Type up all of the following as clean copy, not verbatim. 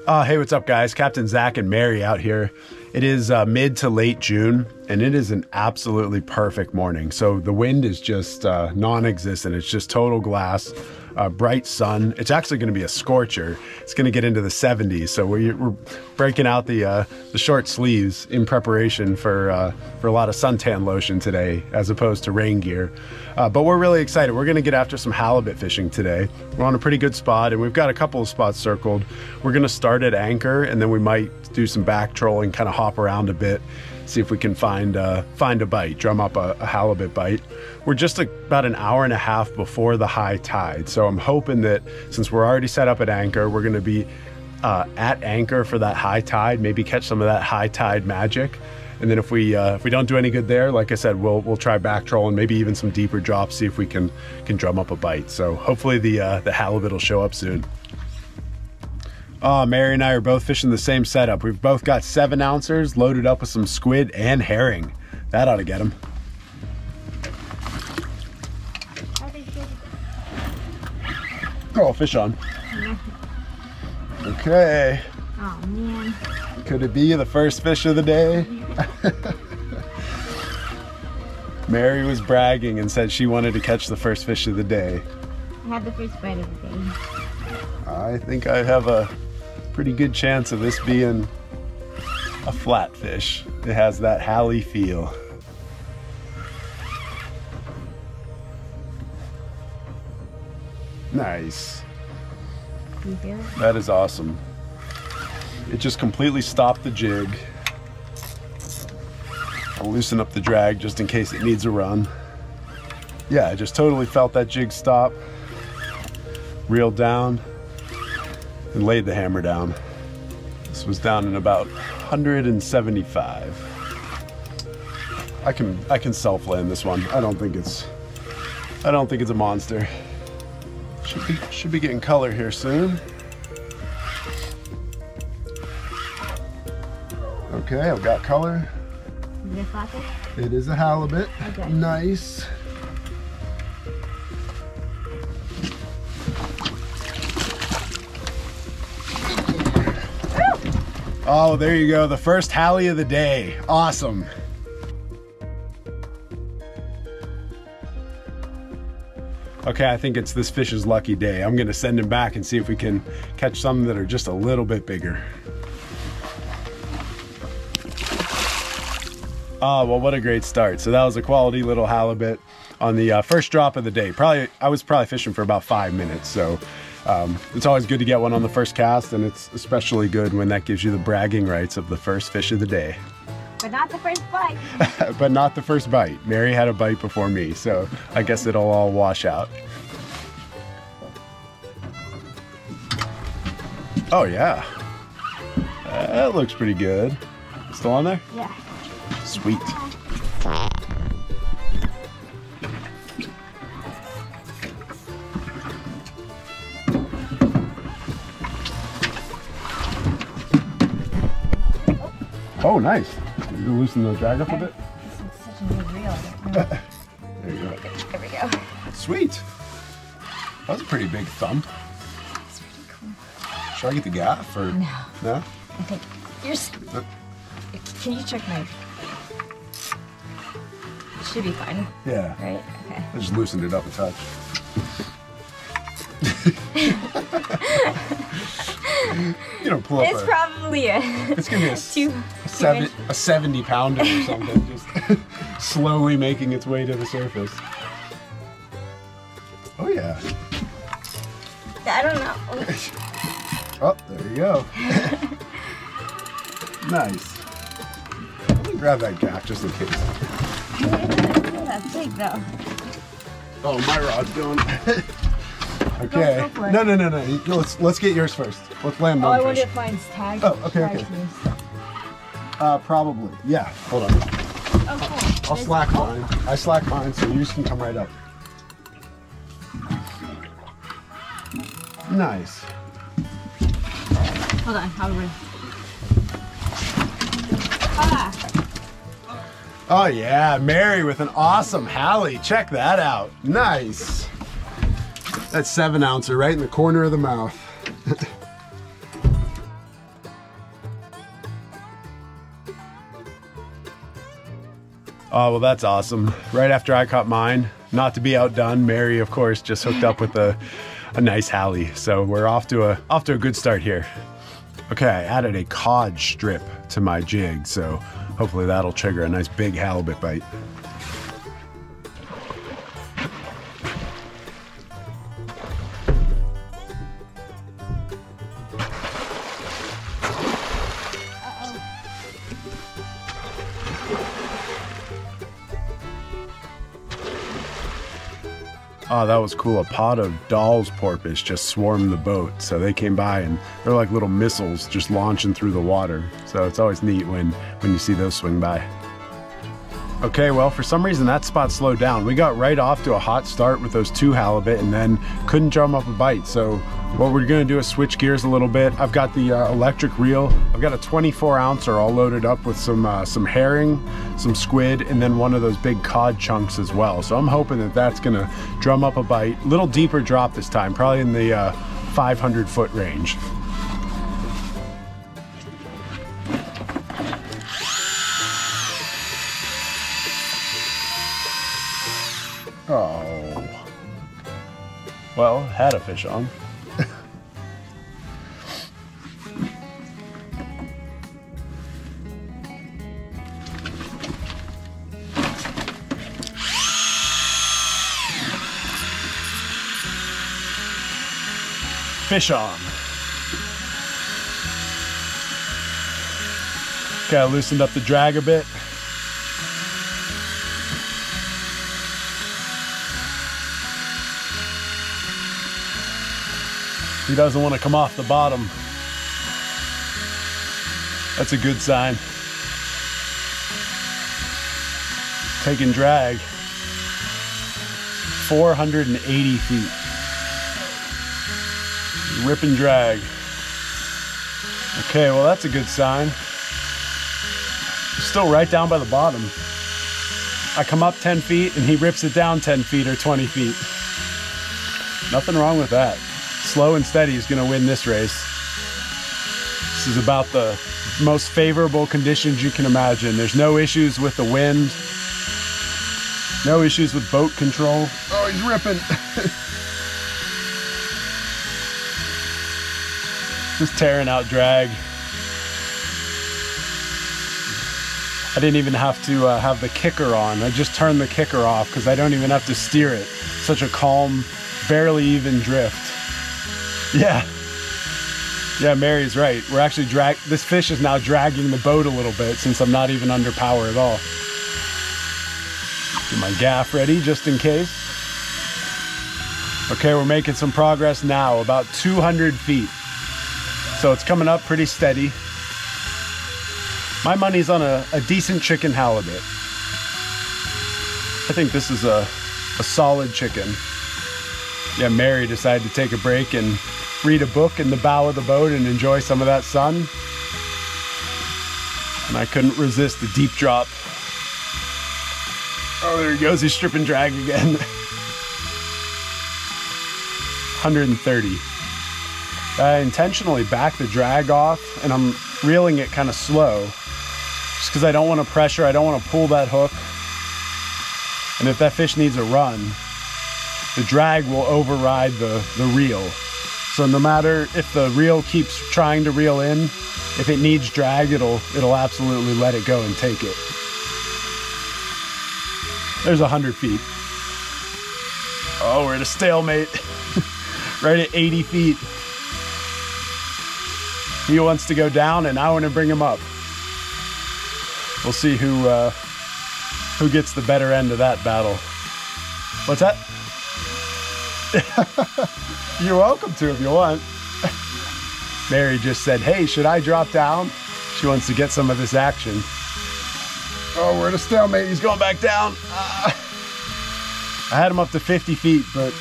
Hey, what's up, guys? Captain Zac and Mary out here. It is mid to late June, and it is an absolutely perfect morning. So the wind is just non-existent. It's just total glass, bright sun. It's actually going to be a scorcher. It's going to get into the 70s. So we're breaking out the short sleeves in preparation for a lot of suntan lotion today, as opposed to rain gear. But we're really excited. We're going to get after some halibut fishing today. We're on a pretty good spot, and we've got a couple of spots circled. We're going to start at anchor, and then we might do some back trolling, kind of hop around a bit, see if we can find a bite, drum up a halibut bite. We're just about an hour and a half before the high tide, so I'm hoping that since we're already set up at anchor, we're going to be at anchor for that high tide, maybe catch some of that high tide magic. And then if we don't do any good there, like I said, we'll try back trolling, maybe even some deeper drops, see if we can drum up a bite. So hopefully the halibut will show up soon. Mary and I are both fishing the same setup. We've both got 7-ouncers loaded up with some squid and herring. That ought to get them. Oh, fish on. Okay. Oh man. Could it be the first fish of the day? Mary was bragging and said she wanted to catch the first fish of the day. I had the first bite of the day. I think I have a pretty good chance of this being a flatfish. It has that hally feel. Nice. Do you feel it? That is awesome. It just completely stopped the jig. I'll loosen up the drag just in case it needs a run. Yeah, I just totally felt that jig stop. Reeled down and laid the hammer down. This was down in about 175. I can self-land this one. I don't think it's a monster. Should be getting color here soon. Okay, I've got color. Is it a flatfish? It is a halibut. Okay. Nice. Oh, there you go. The first hally of the day. Awesome. Okay, I think it's this fish's lucky day. I'm gonna send him back and see if we can catch some that are just a little bit bigger. Oh, well, what a great start. So that was a quality little halibut on the first drop of the day. I was probably fishing for about 5 minutes, so it's always good to get one on the first cast, and it's especially good when that gives you the bragging rights of the first fish of the day. But not the first bite. But not the first bite. Mary had a bite before me, so I guess it'll all wash out. Oh yeah, that looks pretty good. Still on there? Yeah. Sweet. Oh, nice. You loosen the drag up a bit? This is such a big reel. There you go. There we go. Sweet. That was a pretty big thump. That's pretty cool. Should I get the gaff or No. no? I think yours. Can you check my? It should be fine. Yeah. Right? Okay. I just loosened it up a touch. You know, pull up. It's probably it's gonna be a 70 pounder or something, just slowly making its way to the surface. Oh yeah. I don't know. Oh, there you go. Nice. Let me grab that gaff just in case. That's big though. Oh, my rod's going. Okay. Go No. Let's get yours first. Let's land one I fish. wonder if mine's tagged. Oh, okay. Probably. Yeah. Hold on. Oh, cool. I'll slack mine. I slack mine, so you can come right up. Nice. Hold on, I'll run. Ah. Oh yeah, Mary with an awesome hally. Check that out. Nice. That 7-ouncer right in the corner of the mouth. Oh, well, that's awesome. Right after I caught mine, not to be outdone, Mary, of course, just hooked up with a nice Hallie. So we're off to a good start here. Okay, I added a cod strip to my jig, so hopefully that'll trigger a nice big halibut bite. Oh, that was cool. A pod of Dahl's porpoise just swarmed the boat. So they came by and they're like little missiles just launching through the water. So it's always neat when you see those swing by. Okay, well, for some reason that spot slowed down. We got right off to a hot start with those 2 halibut and then couldn't drum up a bite. So what we're gonna do is switch gears a little bit. I've got the electric reel. I've got a 24 ouncer all loaded up with some herring, some squid, and then one of those big cod chunks as well. So I'm hoping that that's gonna drum up a bite. A little deeper drop this time, probably in the 500-foot range. Oh. Well, had a fish on. Fish on. Okay, I loosened up the drag a bit. He doesn't want to come off the bottom. That's a good sign. Taking drag. 480 feet. Rip and drag. Okay, well that's a good sign. Still right down by the bottom. I come up 10 feet and he rips it down 10 feet or 20 feet. Nothing wrong with that. Slow and steady is going to win this race. This is about the most favorable conditions you can imagine. There's no issues with the wind. No issues with boat control. Oh, he's ripping. Just tearing out drag. I didn't even have to have the kicker on. I just turned the kicker off because I don't even have to steer it. Such a calm, barely even drift. Yeah, Mary's right. We're actually this fish is now dragging the boat a little bit since I'm not even under power at all. Get my gaff ready just in case. Okay, we're making some progress now, about 200 feet. So it's coming up pretty steady. My money's on a decent chicken halibut. I think this is a solid chicken. Yeah, Mary decided to take a break and read a book in the bow of the boat and enjoy some of that sun. And I couldn't resist the deep drop. Oh, there he goes, he's stripping drag again. 130. I intentionally back the drag off and I'm reeling it kind of slow just because I don't want to pressure, I don't want to pull that hook. And if that fish needs a run, the drag will override the reel. So no matter if the reel keeps trying to reel in, if it needs drag, it'll absolutely let it go and take it. There's 100 feet. Oh, we're at a stalemate. Right at 80 feet. He wants to go down and I want to bring him up. We'll see who gets the better end of that battle. What's that? You're welcome to if you want. Mary just said, hey, should I drop down? She wants to get some of this action. Oh, we're at a stalemate. He's going back down. I had him up to 50 feet, but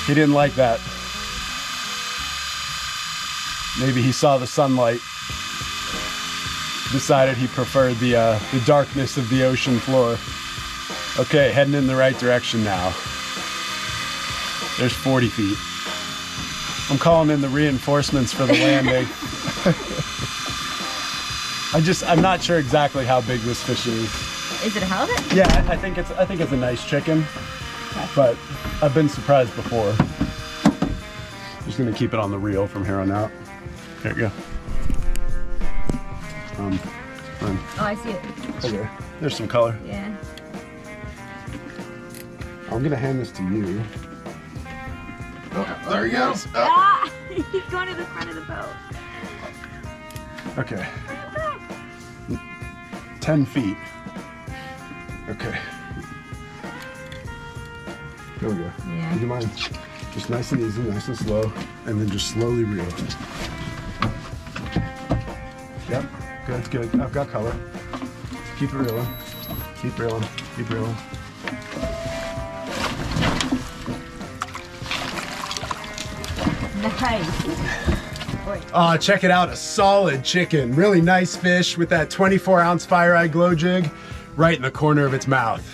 he didn't like that. Maybe he saw the sunlight. Decided he preferred the darkness of the ocean floor. Okay, heading in the right direction now. There's 40 feet. I'm calling in the reinforcements for the landing. I'm not sure exactly how big this fish is. Is it a halibut? Yeah, I think it's a nice chicken, but I've been surprised before. Just gonna keep it on the reel from here on out. There you go. Oh, I see it. Okay, there's some color. Yeah. I'm gonna hand this to you. Oh, there he goes. Oh. Ah! He's going to the front of the boat. Okay. 10 feet. Okay. There we go. Yeah. Would you mind? Just nice and easy, nice and slow, and then just slowly reel. Yep, good, good. I've got color. Keep it reeling. Keep reeling. Keep reeling. Nice. Check it out, a solid chicken. Really nice fish with that 24-ounce Fire Eye Glow Jig right in the corner of its mouth.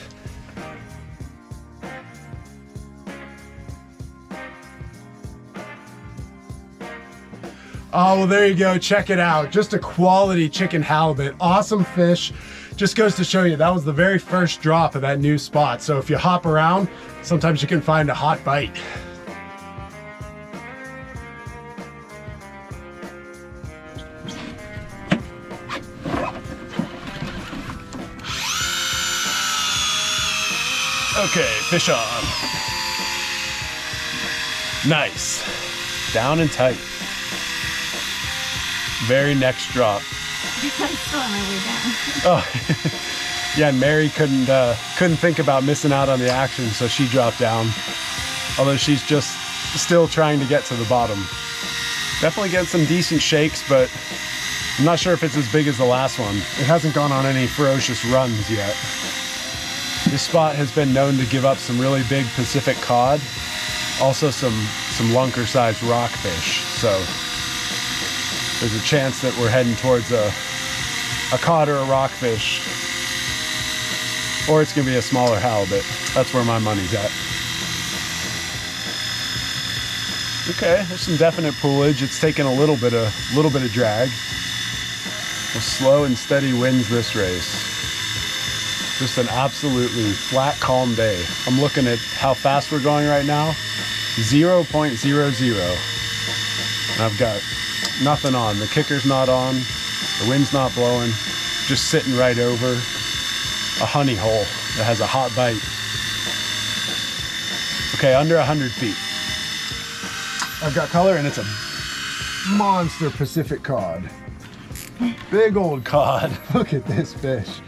Oh, well, there you go. Check it out. Just a quality chicken halibut. Awesome fish. Just goes to show you that was the very first drop of that new spot. So if you hop around, sometimes you can find a hot bite. Okay, fish on. Nice. Down and tight. Very next drop. I'm still on my way down. Oh, yeah, and Mary couldn't think about missing out on the action, so she dropped down. Although she's just still trying to get to the bottom. Definitely getting some decent shakes, but I'm not sure if it's as big as the last one. It hasn't gone on any ferocious runs yet. This spot has been known to give up some really big Pacific cod, also some lunker-sized rockfish. So there's a chance that we're heading towards a cod or a rockfish, or it's gonna be a smaller halibut. That's where my money's at. Okay, there's some definite pullage. It's taken a little bit of drag. Well, slow and steady wins this race. Just an absolutely flat, calm day. I'm looking at how fast we're going right now. 0.00. And I've got nothing on. The kicker's not on. The wind's not blowing. Just sitting right over a honey hole that has a hot bite. Okay, under 100 feet. I've got color, and it's a monster Pacific cod. Big old cod. Look at this fish.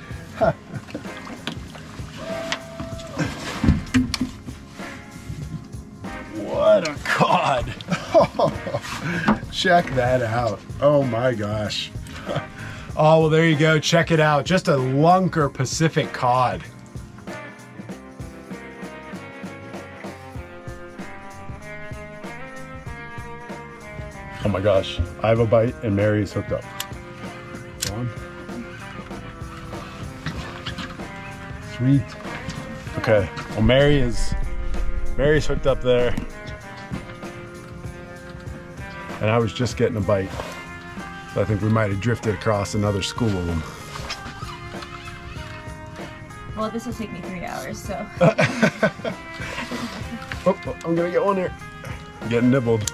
What a cod. Check that out. Oh my gosh. Oh, well, there you go. Check it out. Just a lunker Pacific cod. Oh my gosh. I have a bite and Mary's hooked up. Go on. Sweet. Okay. Well, Mary's hooked up there. And I was just getting a bite. So I think we might have drifted across another school of them. Well, this will take me 3 hours, so. Oh, I'm gonna get one here. I'm getting nibbled.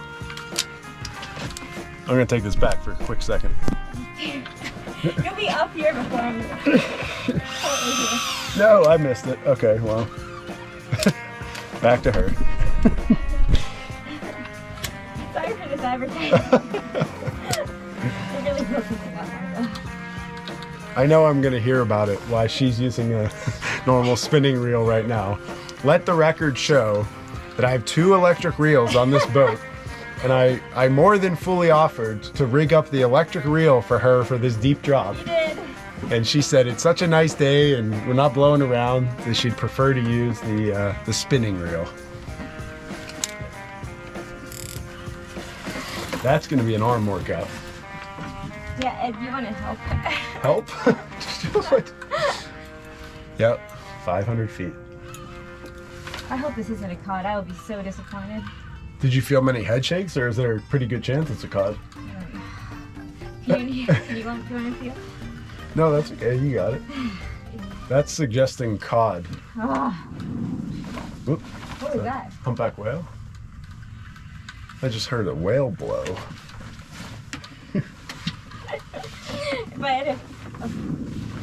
I'm gonna take this back for a quick second. You'll be up here before I'm here. No, I missed it. Okay, well. Back to her. Sorry for this advertising. You're really focusing on that. I know I'm gonna hear about it, why she's using a normal spinning reel right now. Let the record show that I have 2 electric reels on this boat, and I more than fully offered to rig up the electric reel for her for this deep drop. You did. And she said it's such a nice day and we're not blowing around that she'd prefer to use the spinning reel. That's gonna be an arm workout. Yeah, Ed, you want to help? Help? Yep, 500 feet. I hope this isn't a cod. I will be so disappointed. Did you feel many head shakes, or is there a pretty good chance it's a cod? Do you want to feel? No, that's okay. You got it. That's suggesting cod. Oh, Whoop. what was that? Humpback whale? I just heard a whale blow. If I had a,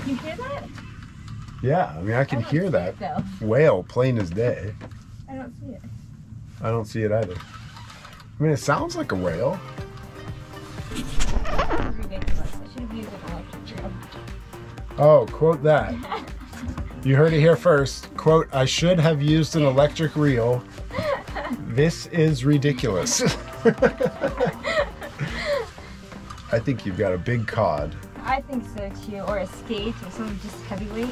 you hear that? Yeah, I mean, I can hear that though. whale plain as day. I don't see it. I don't see it either. I mean, it sounds like a whale. Ridiculous. I should have used an electric drill. Oh, quote that. You heard it here first. Quote, I should have used an electric reel. This is ridiculous. I think you've got a big cod. I think so too. Or a skate or something just heavyweight.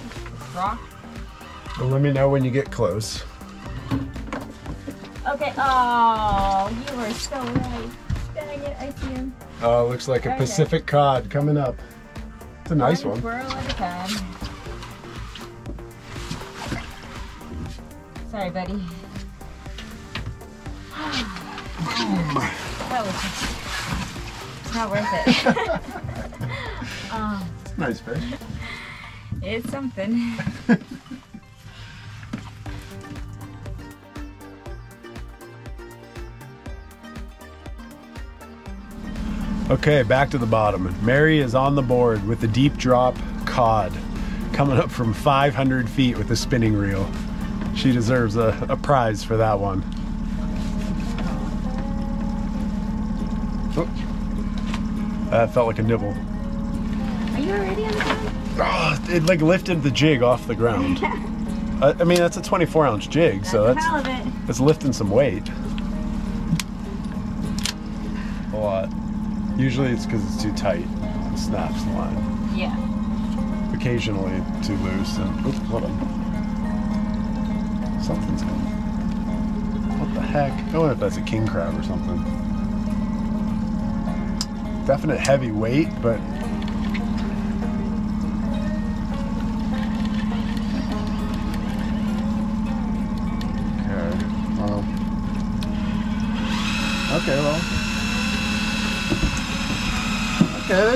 Rock. Well, let me know when you get close. Okay. Oh, you were so right. Dang it, I see him. Oh, looks like a Okay. Pacific cod coming up. It's a nice one. Twirl at a time. Sorry, buddy. That was just, it's not worth it. Oh, Nice fish. it's something. Okay, back to the bottom. Mary is on the board with the deep drop cod coming up from 500 feet with a spinning reel. She deserves a prize for that one. Oh, that felt like a nibble. Are you already on the ground? Oh, it like lifted the jig off the ground. I mean, that's a 24-ounce jig, so That's halibut. it's lifting some weight. A lot. Usually it's because it's too tight. It snaps the line. Yeah. Occasionally too loose and oops, hold on. Something's coming. What the heck? I wonder if that's a king crab or something. Definite heavy weight, but okay, well. Okay.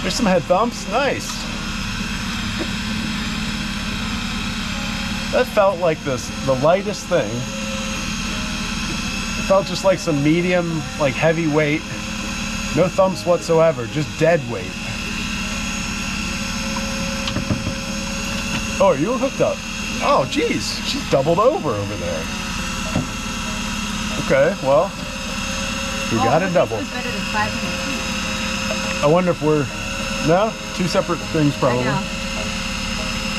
There's some head bumps. Nice. That felt like the lightest thing. It felt just like some medium, like heavy weight. No thumps whatsoever, just dead weight. Oh, are you hooked up? Oh, geez, she's doubled over there. Okay, well, we got a double. This was better than 500 feet. I wonder if we're, no, two separate things probably. I know.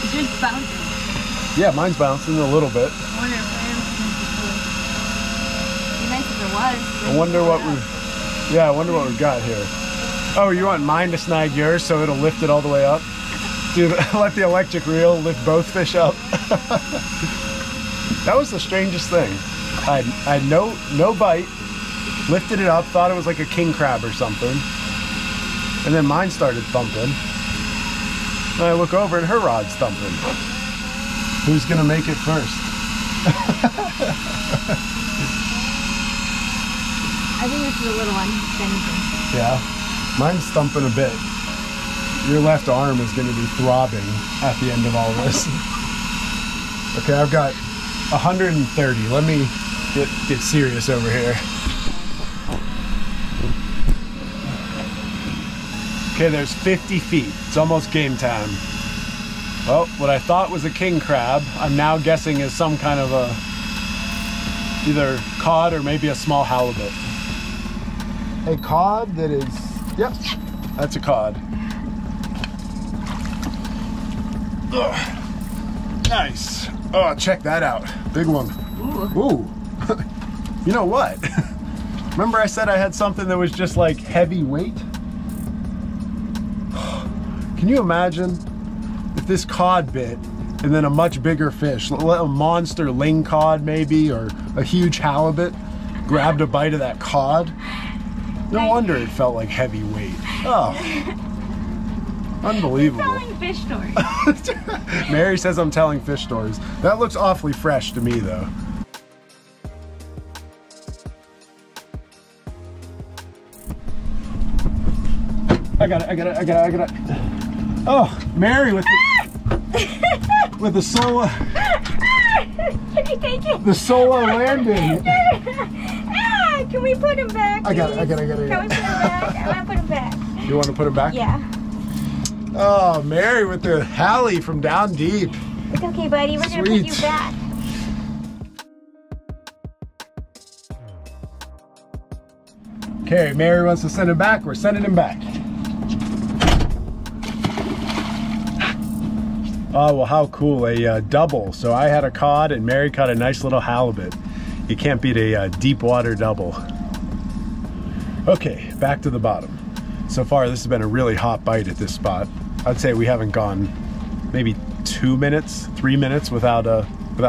It's just bouncing. Yeah, mine's bouncing a little bit. I wonder if it'd be nice if there was. I wonder what we've got here. Oh, you want mine to snag yours so it'll lift it all the way up? Dude, let the electric reel lift both fish up. That was the strangest thing. I had no bite, lifted it up, thought it was like a king crab or something, and then mine started thumping. And I look over and her rod's thumping. Who's gonna make it first? I think this is a little one. if anything. Yeah, mine's thumping a bit. Your left arm is going to be throbbing at the end of all this. Okay, I've got 130. Let me get serious over here. Okay, there's 50 feet. It's almost game time. Well, what I thought was a king crab, I'm now guessing is some kind of a either cod or maybe a small halibut. A cod that is, yep, that's a cod. Ugh. Nice. Oh, check that out. Big one. Ooh. You know what? Remember I said I had something that was just like heavy weight? Can you imagine if this cod bit and then a much bigger fish, a monster ling cod maybe, or a huge halibut grabbed a bite of that cod? No wonder it felt like heavy weight. Oh. Unbelievable. You're telling fish stories. Mary says I'm telling fish stories. That looks awfully fresh to me though. I got it. Oh, Mary with the, with the solo. Can you take it? The solo landing. Can we put him back? I got it. Can we put him back? I want to put him back. You want to put him back? Yeah. Oh, Mary with the Hallie from down deep. It's okay, buddy. We're going to put you back. Okay, Mary wants to send him back. We're sending him back. Oh, well, how cool. A double. So I had a cod and Mary caught a nice little halibut. You can't beat a deep water double. Okay, back to the bottom. So far, this has been a really hot bite at this spot. I'd say we haven't gone maybe 2 minutes, 3 minutes without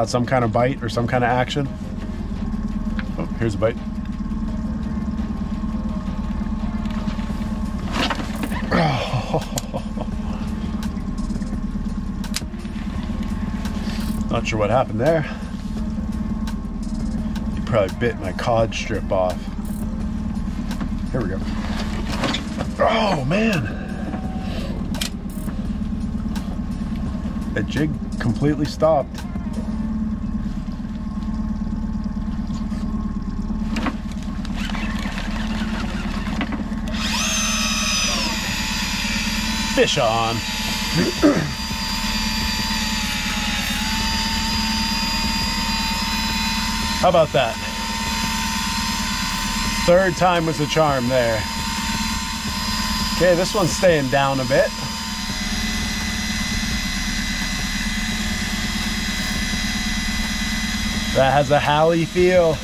some kind of bite or some kind of action. Oh, here's a bite. Not sure what happened there. You probably bit my cod strip off. Here we go. Oh man! That jig completely stopped. Fish on. How about that? Third time was a charm there. Okay, this one's staying down a bit. That has a Hallie feel.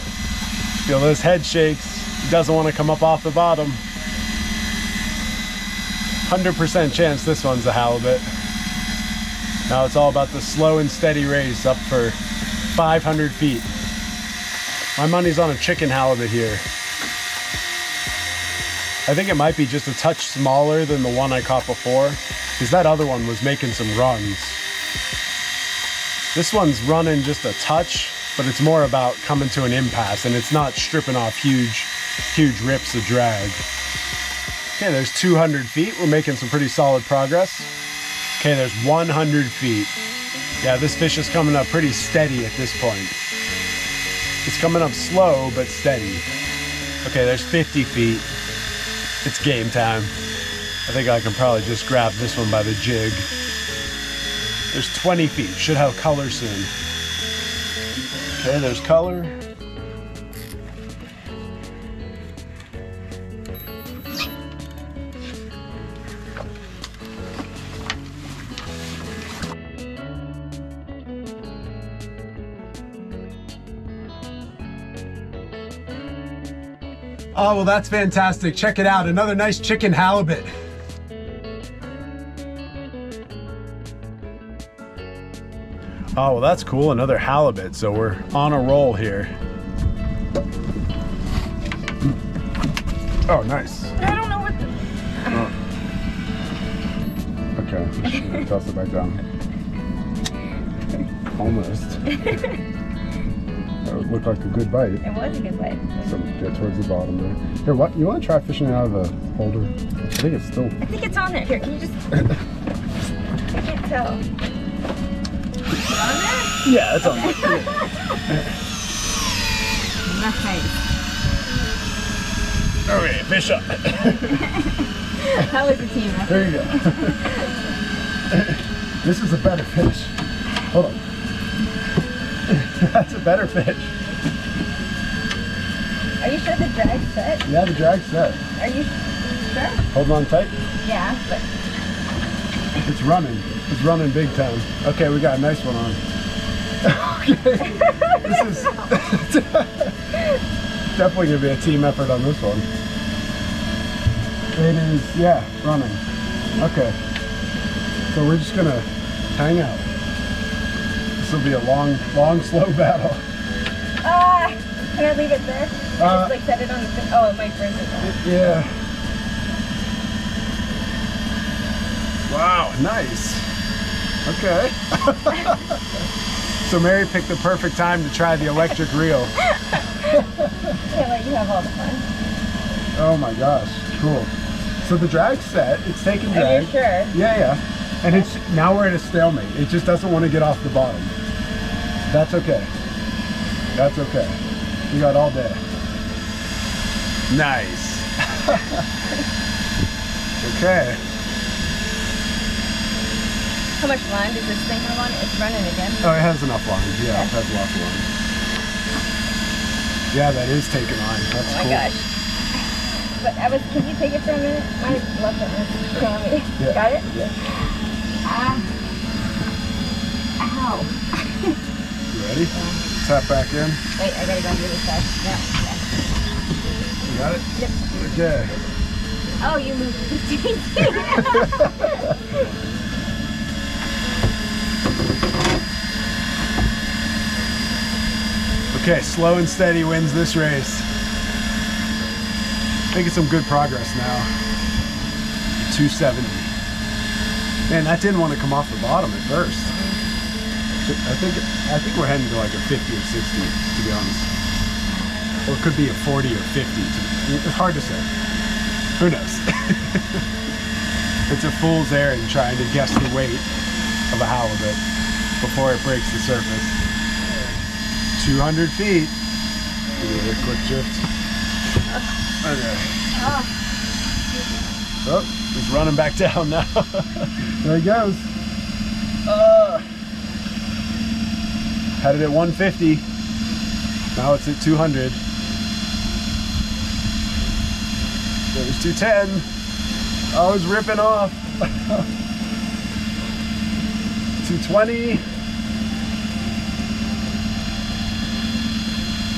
Feel those head shakes. He doesn't want to come up off the bottom. 100% chance this one's a halibut. Now it's all about the slow and steady race up for 500 feet. My money's on a chicken halibut here. I think it might be just a touch smaller than the one I caught before, because that other one was making some runs. This one's running just a touch, but it's more about coming to an impasse, and it's not stripping off huge rips of drag. Okay, there's 200 feet. We're making some pretty solid progress. Okay, there's 100 feet. Yeah, this fish is coming up pretty steady at this point. It's coming up slow, but steady. Okay, there's 50 feet. It's game time. I think I can probably just grab this one by the jig. There's 20 feet. Should have color soon. Okay, there's color. Oh, well, that's fantastic. Check it out. Another nice chicken halibut. Oh, well, that's cool. Another halibut. So we're on a roll here. Oh, nice. I don't know what the... Okay. Toss it back down. Almost. That would look like a good bite. It was a good bite. So get towards the bottom there. Here, what? You want to try fishing it out of the holder? I think it's still... I think it's on there. Here, can you just... I can't tell. Is it on there? Yeah, it's on there. Nice. Okay, fish up. That was a team effort. There you go. This is a better fish. Hold on. That's a better fish. Are you sure the drag's set? Yeah, the drag's set. Are you sure? Holding on tight? Yeah, but... It's running. It's running big time. Okay, we got a nice one on. Okay. This is definitely going to be a team effort on this one. It is, yeah, running. Okay. So we're just going to hang out. This will be a long, slow battle. Can I leave it there? Just like set it on the thing. Oh, it might burn it. Yeah. Wow, nice. Okay. So Mary picked the perfect time to try the electric reel. Can't let you have all the fun. Oh my gosh, cool. So the drag's set. It's taking Are drag. you sure? Yeah. And it's now we're at a stalemate. It just doesn't want to get off the bottom. That's okay. That's okay. We got all day. Nice. Okay. How much line does this thing have on it? It's running again. Oh, it has enough line. Yeah, it has lots of line. Yeah, that is taking line. That's Oh my cool. gosh. But can you take it for a minute? My left hand is killing me. Yeah. Got it? Yeah. Ow. You ready? Tap back in. Wait, I gotta go to the other side. Yeah. You got it? Yep. Okay. Oh, you moved the Okay, slow and steady wins this race. Making some good progress now. 270. Man, that didn't want to come off the bottom at first. I think we're heading to like a 50 or 60, to be honest. Or it could be a 40 or 50. It's hard to say. Who knows? It's a fool's errand trying to guess the weight of a halibut before it breaks the surface. 200 feet. Give it a quick shift. Okay. Oh, he's running back down now. There he goes. Had it at 150. Now it's at 200. There's 210. Oh, it's ripping off. 220.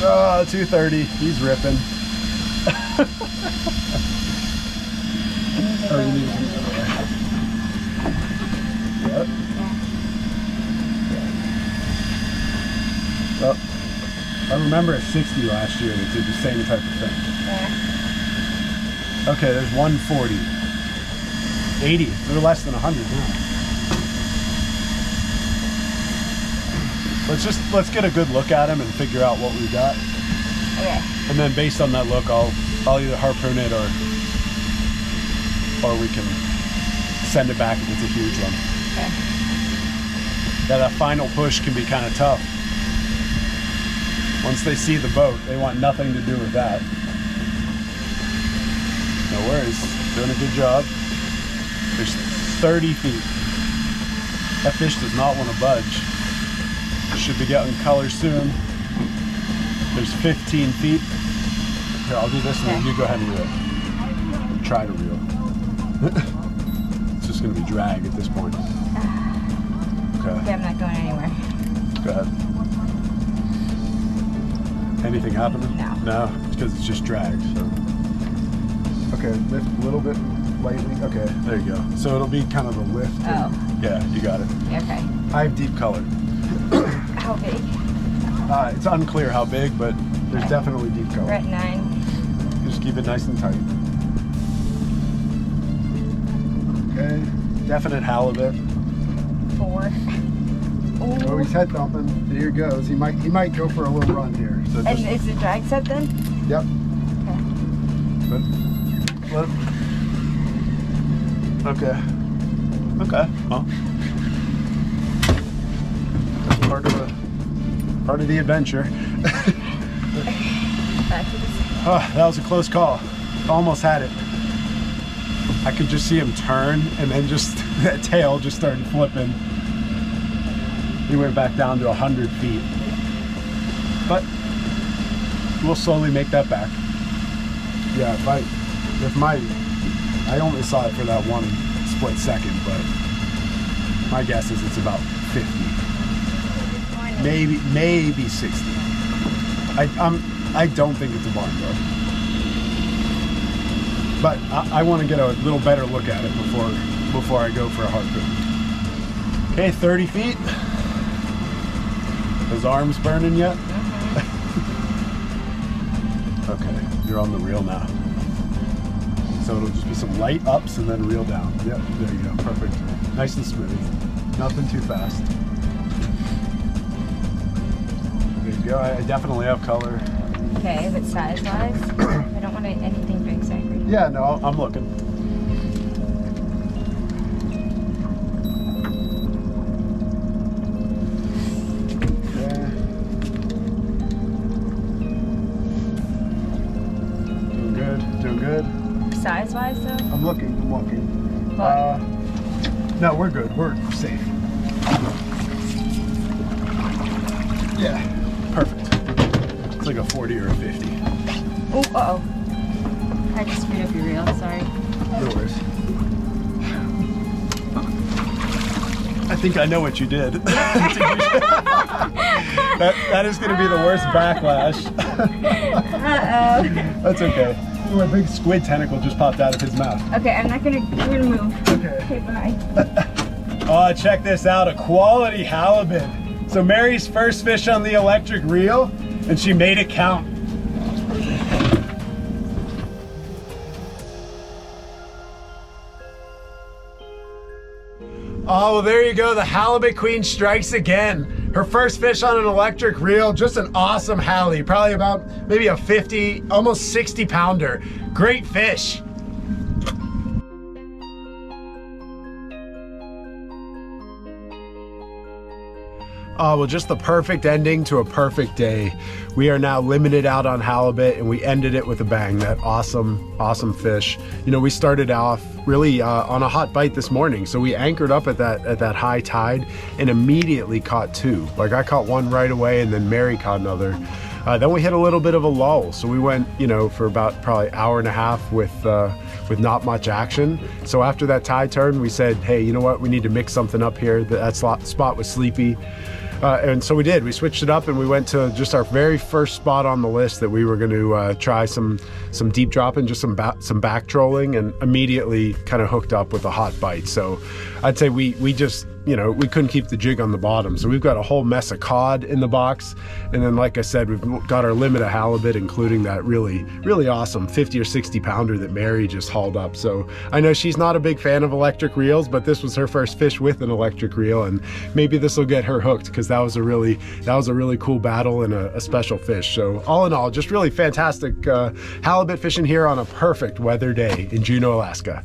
230. He's ripping. Oh, you need to do that. Yep. Well, I remember a 60 last year that did the same type of thing. Yeah. Okay, there's 140. 80. They're less than 100 now. Let's get a good look at him and figure out what we got. Okay. And then based on that look, I'll either harpoon it or we can send it back if it's a huge one. Okay. Yeah, that final push can be kind of tough. Once they see the boat, they want nothing to do with that. No worries, doing a good job. There's 30 feet. That fish does not want to budge. Should be getting color soon. There's 15 feet. Here, I'll do this and then you go ahead and reel. Try to reel. It's just going to be drag at this point. Okay. Okay, I'm not going anywhere. Go ahead. Anything happening? No. No, because it's just drag. So. Okay, lift a little bit lightly. Okay, there you go. So it'll be kind of a lift. Oh. Yeah, you got it. Okay. I have deep color. How big? It's unclear how big, but there's definitely deep color. We're at 9. Just keep it nice and tight. Okay, definite halibut. 4. Oh, he's head thumping. Here he goes. He might go for a little run here. So And just, is the drag set then? yep. Okay. Okay. Well, that's part of the adventure. Back to this. Oh, that was a close call. Almost had it. I could just see him turn, and then just that tail just started flipping. He went back down to 100 feet. But we'll slowly make that back. Yeah, I only saw it for that one split second, but my guess is it's about 50. Maybe 60. I don't think it's a barn dog. But I want to get a little better look at it before I go for a harpoon. Okay, 30 feet. His arms burning yet? Okay, you're on the reel now. So it'll just be some light ups and then reel down. Yep, there you go, perfect. Nice and smooth. Nothing too fast. There you go, I definitely have color. Okay, but size-wise, I don't want anything big, Zachary. Yeah, no, I'm looking. size-wise, though? I'm looking. What? No, we're good. We're safe. Yeah, perfect. It's like a 40 or a 50. Oh, uh-oh. I just screwed up your reel, sorry. No worries. I think I know what you did. that is going to be the worst backlash. Uh-oh. That's okay. Ooh, a big squid tentacle just popped out of his mouth. Okay, I'm gonna move. Okay. Bye. Oh, check this out, a quality halibut. So Mary's first fish on the electric reel, and she made it count. Oh, well, there you go. The halibut queen strikes again. Her first fish on an electric reel, just an awesome halie. Probably about maybe a 50, almost 60 pounder. Great fish. Oh, well, just the perfect ending to a perfect day. We are now limited out on halibut, and we ended it with a bang. That awesome, awesome fish. You know, we started off really on a hot bite this morning, so we anchored up at that high tide and immediately caught two. Like, I caught one right away, and then Mary caught another. Then we hit a little bit of a lull, so we went, you know, for about probably an hour and a half with not much action. So after that tide turn, we said, hey, you know what? We need to mix something up here. That spot was sleepy. And so we did. We switched it up and we went to just our very first spot on the list that we were going to try some deep dropping, just some back trolling, and immediately kind of hooked up with a hot bite. So I'd say we just, you know, we couldn't keep the jig on the bottom. So we've got a whole mess of cod in the box. And then, like I said, we've got our limit of halibut, including that really, really awesome 50 or 60 pounder that Mary just hauled up. So I know she's not a big fan of electric reels, but this was her first fish with an electric reel, and maybe this will get her hooked, because that was a really cool battle and a special fish. So all in all, just really fantastic halibut fishing here on a perfect weather day in Juneau, Alaska.